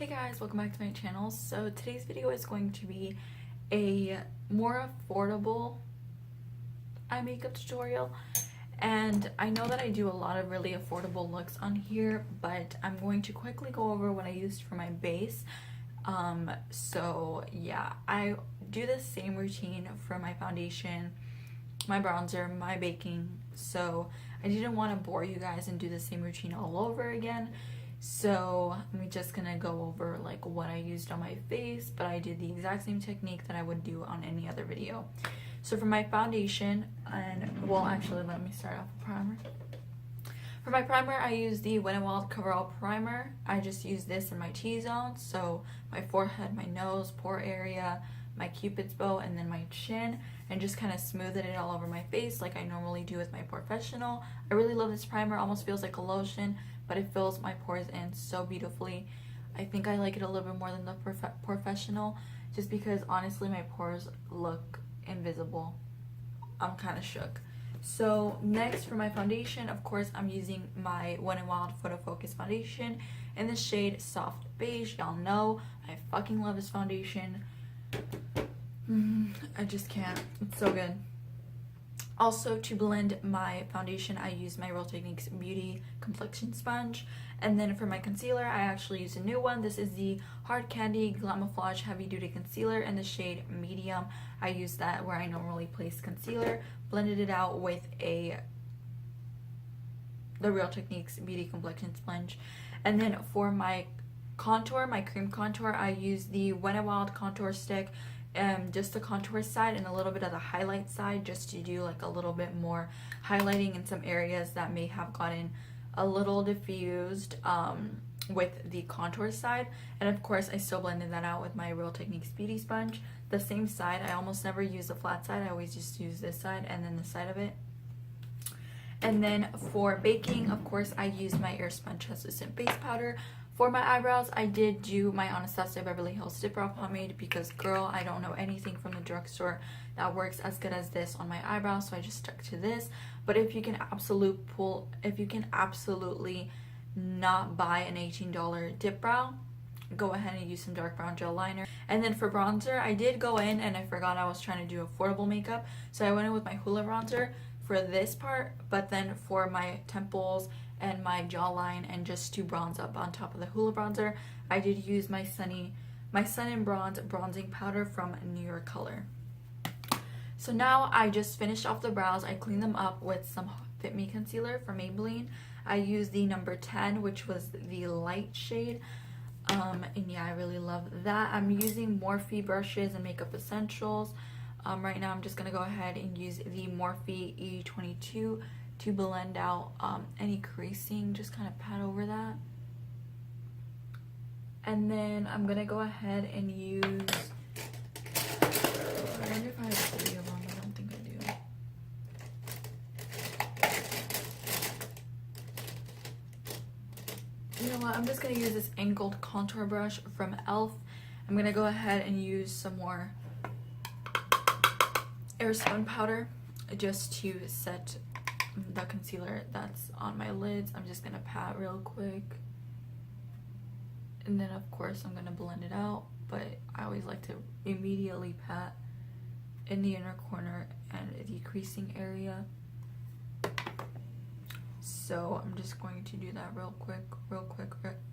Hey guys, welcome back to my channel. So today's video is going to be a more affordable eye makeup tutorial, and I know that I do a lot of really affordable looks on here, but I'm going to quickly go over what I used for my base. So yeah, I do the same routine for my foundation, my bronzer, my baking, so I didn't want to bore you guys and do the same routine all over again. So I'm just gonna go over like what I used on my face, but I did the exact same technique that I would do on any other video. So for my foundation, and well, actually let me start off with primer. For my primer, I use the Wet n Wild Cover All Primer. I just use this in my T-zone, so my forehead, my nose, pore area, my cupid's bow, and then my chin, and just kind of smoothed it all over my face like I normally do with my Professional. I really love this primer. It almost feels like a lotion, but it fills my pores in so beautifully. I think I like it a little bit more than the Professional, just because honestly my pores look invisible. I'm kind of shook. So next for my foundation, of course I'm using my Wet n Wild Photo Focus foundation in the shade Soft Beige. Y'all know I fucking love this foundation. I just can't. It's so good. Also, to blend my foundation, I use my Real Techniques Beauty Complexion Sponge. And then for my concealer, I actually use a new one. This is the Hard Candy Glamouflage Heavy Duty Concealer in the shade Medium. I use that where I normally place concealer. Blended it out with the Real Techniques Beauty Complexion Sponge. And then for my contour, my cream contour, I use the Wet n Wild Contour Stick. Just the contour side and a little bit of the highlight side, just to do like a little bit more highlighting in some areas that may have gotten a little diffused with the contour side. And of course I still blended that out with my Real Techniques Beauty Sponge. The same side, I almost never use the flat side. I always just use this side and then the side of it. And then for baking, of course I use my Air Sponge Translucent Base Powder. For my eyebrows, I did do my Anastasia Beverly Hills Dip Brow Pomade because, girl, I don't know anything from the drugstore that works as good as this on my eyebrows, so I just stuck to this. But if you can absolutely not buy an $18 dip brow, go ahead and use some dark brown gel liner. And then for bronzer, I did go in and I forgot I was trying to do affordable makeup, so I went in with my Hoola bronzer for this part, but then for my temples and my jawline and just to bronze up on top of the Hoola bronzer, I did use my Sun and Bronze bronzing powder from New York Color. So now I just finished off the brows. I cleaned them up with some Fit Me concealer from Maybelline. I used the number 10, which was the light shade. And yeah, I really love that. I'm using Morphe brushes and Makeup Essentials. Right now I'm just gonna go ahead and use the Morphe E22 to blend out any creasing, just kind of pat over that. And then I'm gonna go ahead and use, I wonder if I have 3 of them. I don't think I do. You know what, I'm just gonna use this angled contour brush from e.l.f. I'm gonna go ahead and use some more Airspun powder just to set the concealer that's on my lids. I'm just gonna pat real quick, and then of course I'm gonna blend it out, but I always like to immediately pat in the inner corner and the creasing area. So I'm just going to do that real quick,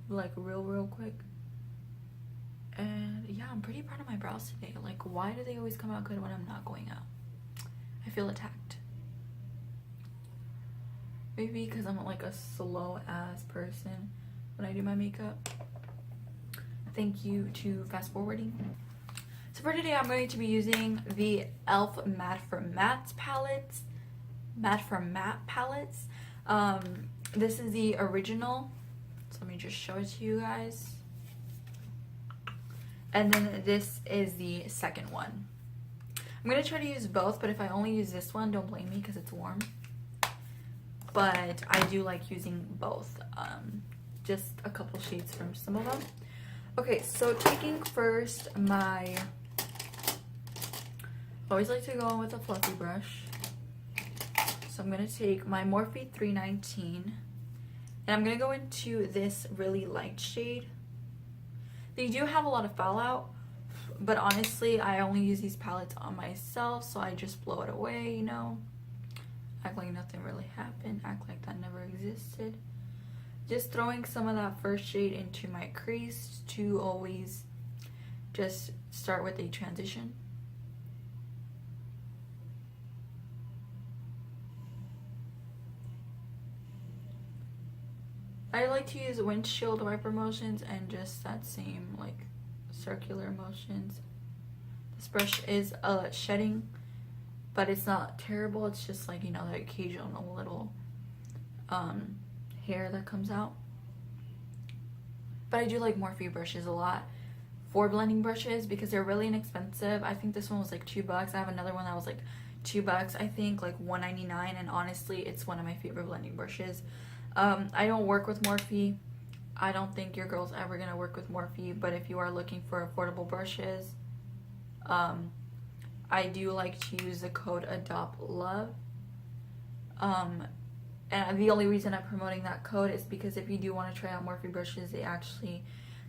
like real quick. And yeah, I'm pretty proud of my brows today. Like, why do they always come out good when I'm not going out? I feel attacked. Maybe because I'm like a slow ass person when I do my makeup. Thank you to fast forwarding. So for today, I'm going to be using the e.l.f. Matte for Matte palettes. This is the original. So let me just show it to you guys. And then this is the second one. I'm gonna try to use both, but if I only use this one, don't blame me because it's warm. But I do like using both. Just a couple shades from some of them. Okay, so taking first I always like to go in with a fluffy brush. So I'm gonna take my Morphe 319 and I'm gonna go into this really light shade. They do have a lot of fallout, but honestly, I only use these palettes on myself, so I just blow it away, you know? Act like nothing really happened, act like that never existed. Just throwing some of that first shade into my crease to always just start with a transition. I like to use windshield wiper motions and just that same like circular motions. This brush is shedding, but it's not terrible. It's just like, you know, the occasional little hair that comes out. But I do like Morphe brushes a lot for blending brushes because they're really inexpensive. I think this one was like $2. I have another one that was like $2, I think, like $1.99, and honestly, it's one of my favorite blending brushes. I don't work with Morphe. I don't think your girl's ever gonna work with Morphe, but if you are looking for affordable brushes, I do like to use the code ADOPTLOVE. And the only reason I'm promoting that code is because if you do want to try out Morphe brushes,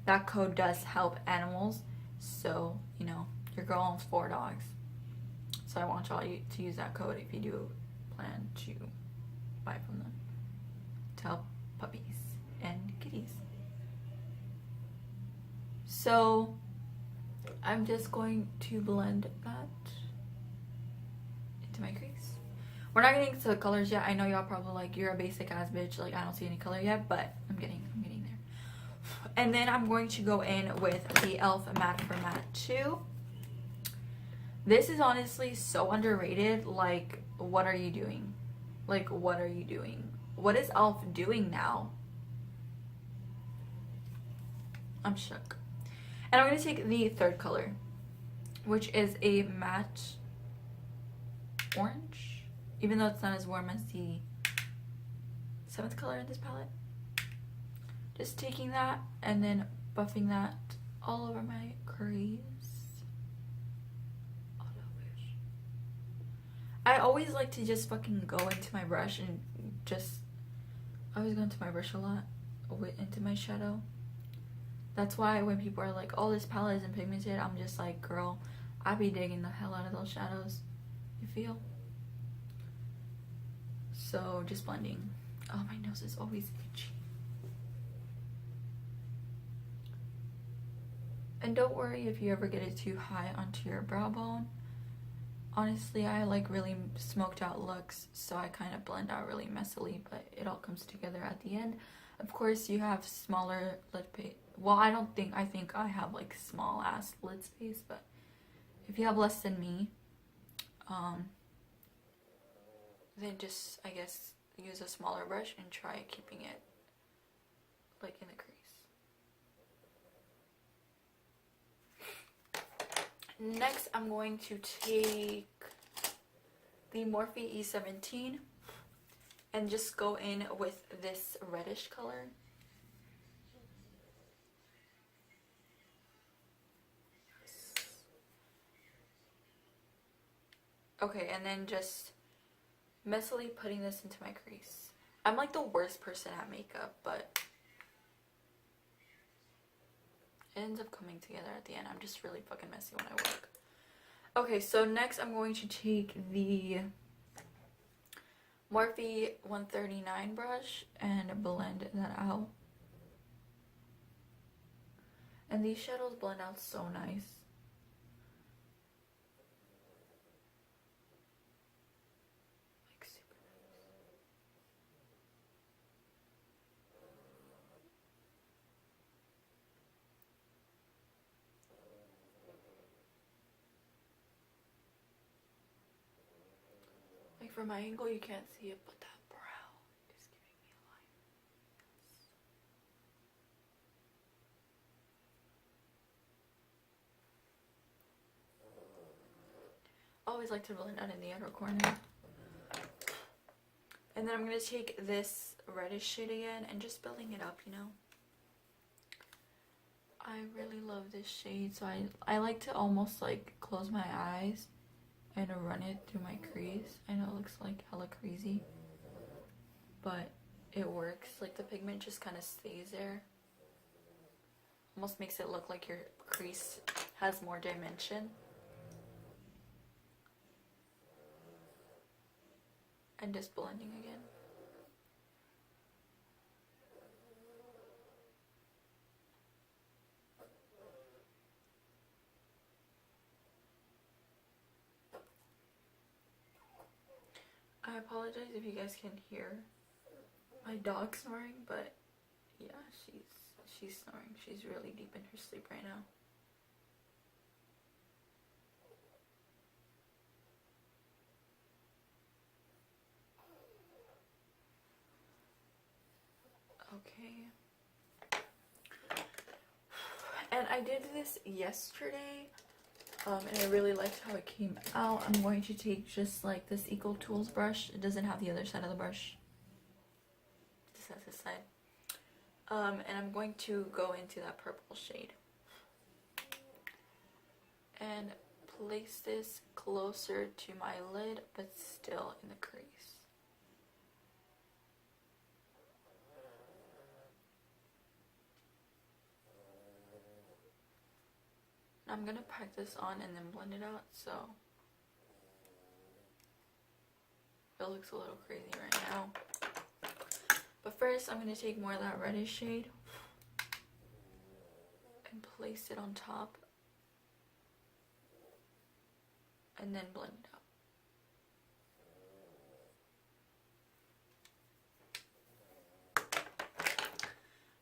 that code does help animals. So, you know, your girl owns 4 dogs. So I want y'all to use that code if you do plan to buy from them to help puppies and kitties. So I'm just going to blend that into my crease. We're not getting to the colors yet. I know y'all probably like, you're a basic ass bitch, like I don't see any color yet, but I'm getting there. And then I'm going to go in with the e.l.f. Matte for Matte 2. This is honestly so underrated. Like, what are you doing? Like, what are you doing? What is e.l.f. doing now? I'm shook. And I'm going to take the third color, which is a matte orange, even though it's not as warm as the 7th color in this palette. Just taking that and then buffing that all over my crease. I always like to just fucking go into my brush and I always go into my brush a lot, into my shadow. That's why when people are like, oh, this palette isn't pigmented, I'm just like, girl, I be digging the hell out of those shadows. You feel? So just blending. Oh, my nose is always itchy. And don't worry if you ever get it too high onto your brow bone. Honestly, I like really smoked out looks, so I kind of blend out really messily, but it all comes together at the end. Of course, you have smaller lid space. Well, I think I have like small ass lid space, but if you have less than me, then just, I guess, use a smaller brush and try keeping it like in the crease. Next, I'm going to take the Morphe E17 and just go in with this reddish color. Okay, and then just messily putting this into my crease. I'm like the worst person at makeup, but it ends up coming together at the end. I'm just really fucking messy when I work. Okay, so next I'm going to take the Morphe 139 brush and blend that out. And these shadows blend out so nice. Like super nice. Like from my angle you can't see it, but that brow is giving me a line. Yes. Always like to blend out in the outer corner. And then I'm going to take this reddish shade again and just building it up, you know. I really love this shade, so I like to almost like close my eyes and run it through my crease. I know it looks like hella crazy, but it works. Like the pigment just kind of stays there almost makes it look like your crease has more dimension. And just blending again. I apologize if you guys can hear my dog snoring, but yeah, she's snoring. She's really deep in her sleep right now. Okay. And I did this yesterday, and I really liked how it came out. I'm going to take just like this Eco Tools brush. It doesn't have the other side of the brush. It just has this side. And I'm going to go into that purple shade. And place this closer to my lid, but still in the crease. I'm gonna pack this on and then blend it out, so it looks a little crazy right now. But first, I'm gonna take more of that reddish shade and place it on top, and then blend it out.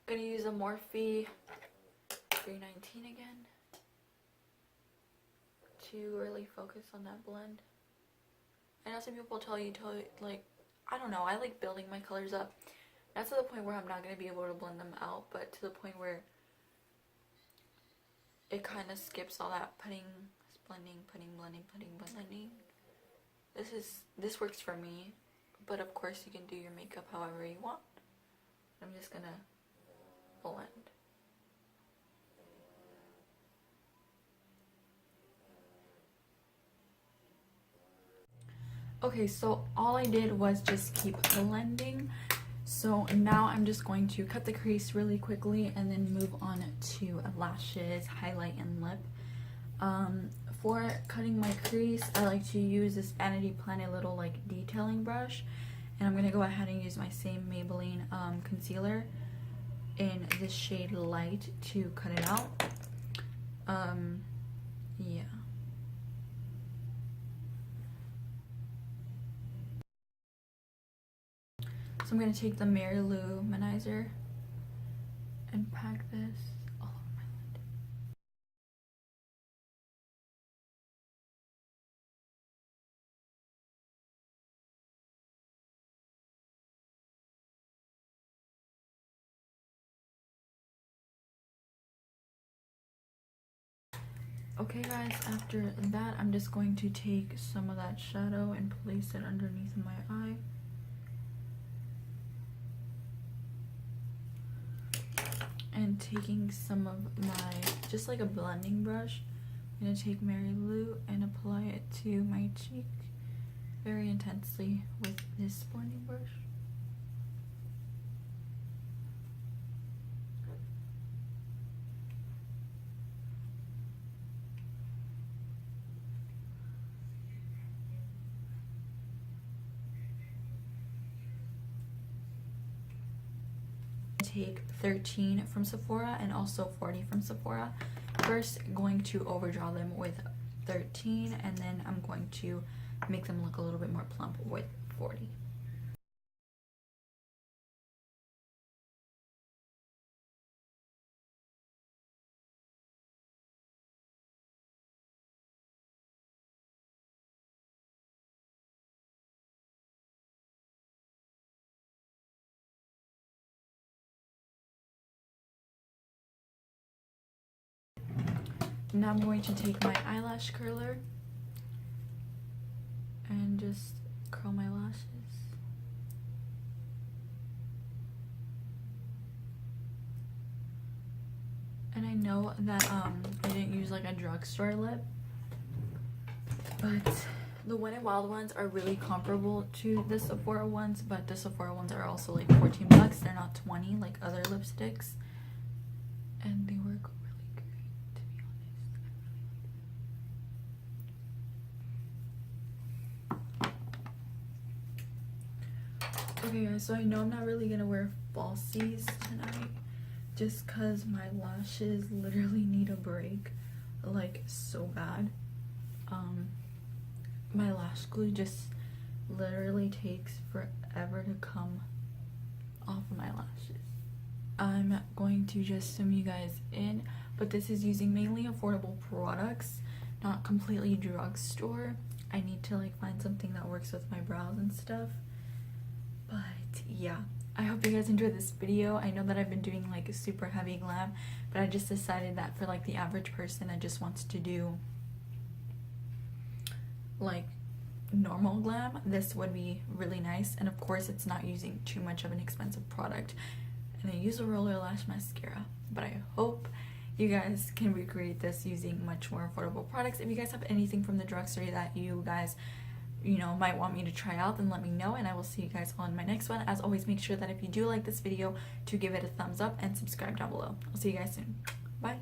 I'm gonna use a Morphe 319 again to really focus on that blend. I know some people tell you like, I don't know, I like building my colors up. Not to the point where I'm not going to be able to blend them out, but to the point where it kind of skips all that blending. This works for me, but of course you can do your makeup however you want. I'm just going to blend. Okay, so all I did was just keep blending. So now I'm just going to cut the crease really quickly and then move on to lashes, highlight, and lip. For cutting my crease, I like to use this Vanity Planet little like detailing brush. And I'm going to go ahead and use my same Maybelline concealer in this shade Light to cut it out. Yeah. So I'm going to take the Mary Lou Manizer and pack this all over my lid. Okay guys, after that I'm just going to take some of that shadow and place it underneath my eye. And taking some of my, just like a blending brush, I'm going to take Mary Lou and apply it to my cheek very intensely with this blending brush. Take 13 from Sephora and also 40 from Sephora. First, going to overdraw them with 13, and then I'm going to make them look a little bit more plump with 40. Now I'm going to take my eyelash curler and just curl my lashes. And I know that I didn't use like a drugstore lip, but the Wet n Wild ones are really comparable to the Sephora ones, but the Sephora ones are also like 14 bucks. They're not 20 like other lipsticks. and they work really great, to be honest. Okay guys, so I know I'm not really gonna wear falsies tonight just because my lashes literally need a break, like so bad. My lash glue just literally takes forever to come off of my lashes. I'm going to just zoom you guys in, but this is using mainly affordable products, not completely drugstore. I need to like find something that works with my brows and stuff. But yeah, I hope you guys enjoyed this video. I know that I've been doing like a super heavy glam, but I just decided that for like the average person that just wants to do like normal glam, this would be really nice. And of course it's not using too much of an expensive product, and I use a roller lash mascara. But I hope you guys can recreate this using much more affordable products. If you guys have anything from the drugstore that you guys might want me to try out, then let me know, and I will see you guys on my next one. As always, make sure that if you do like this video to give it a thumbs up and subscribe down below. I'll see you guys soon. Bye.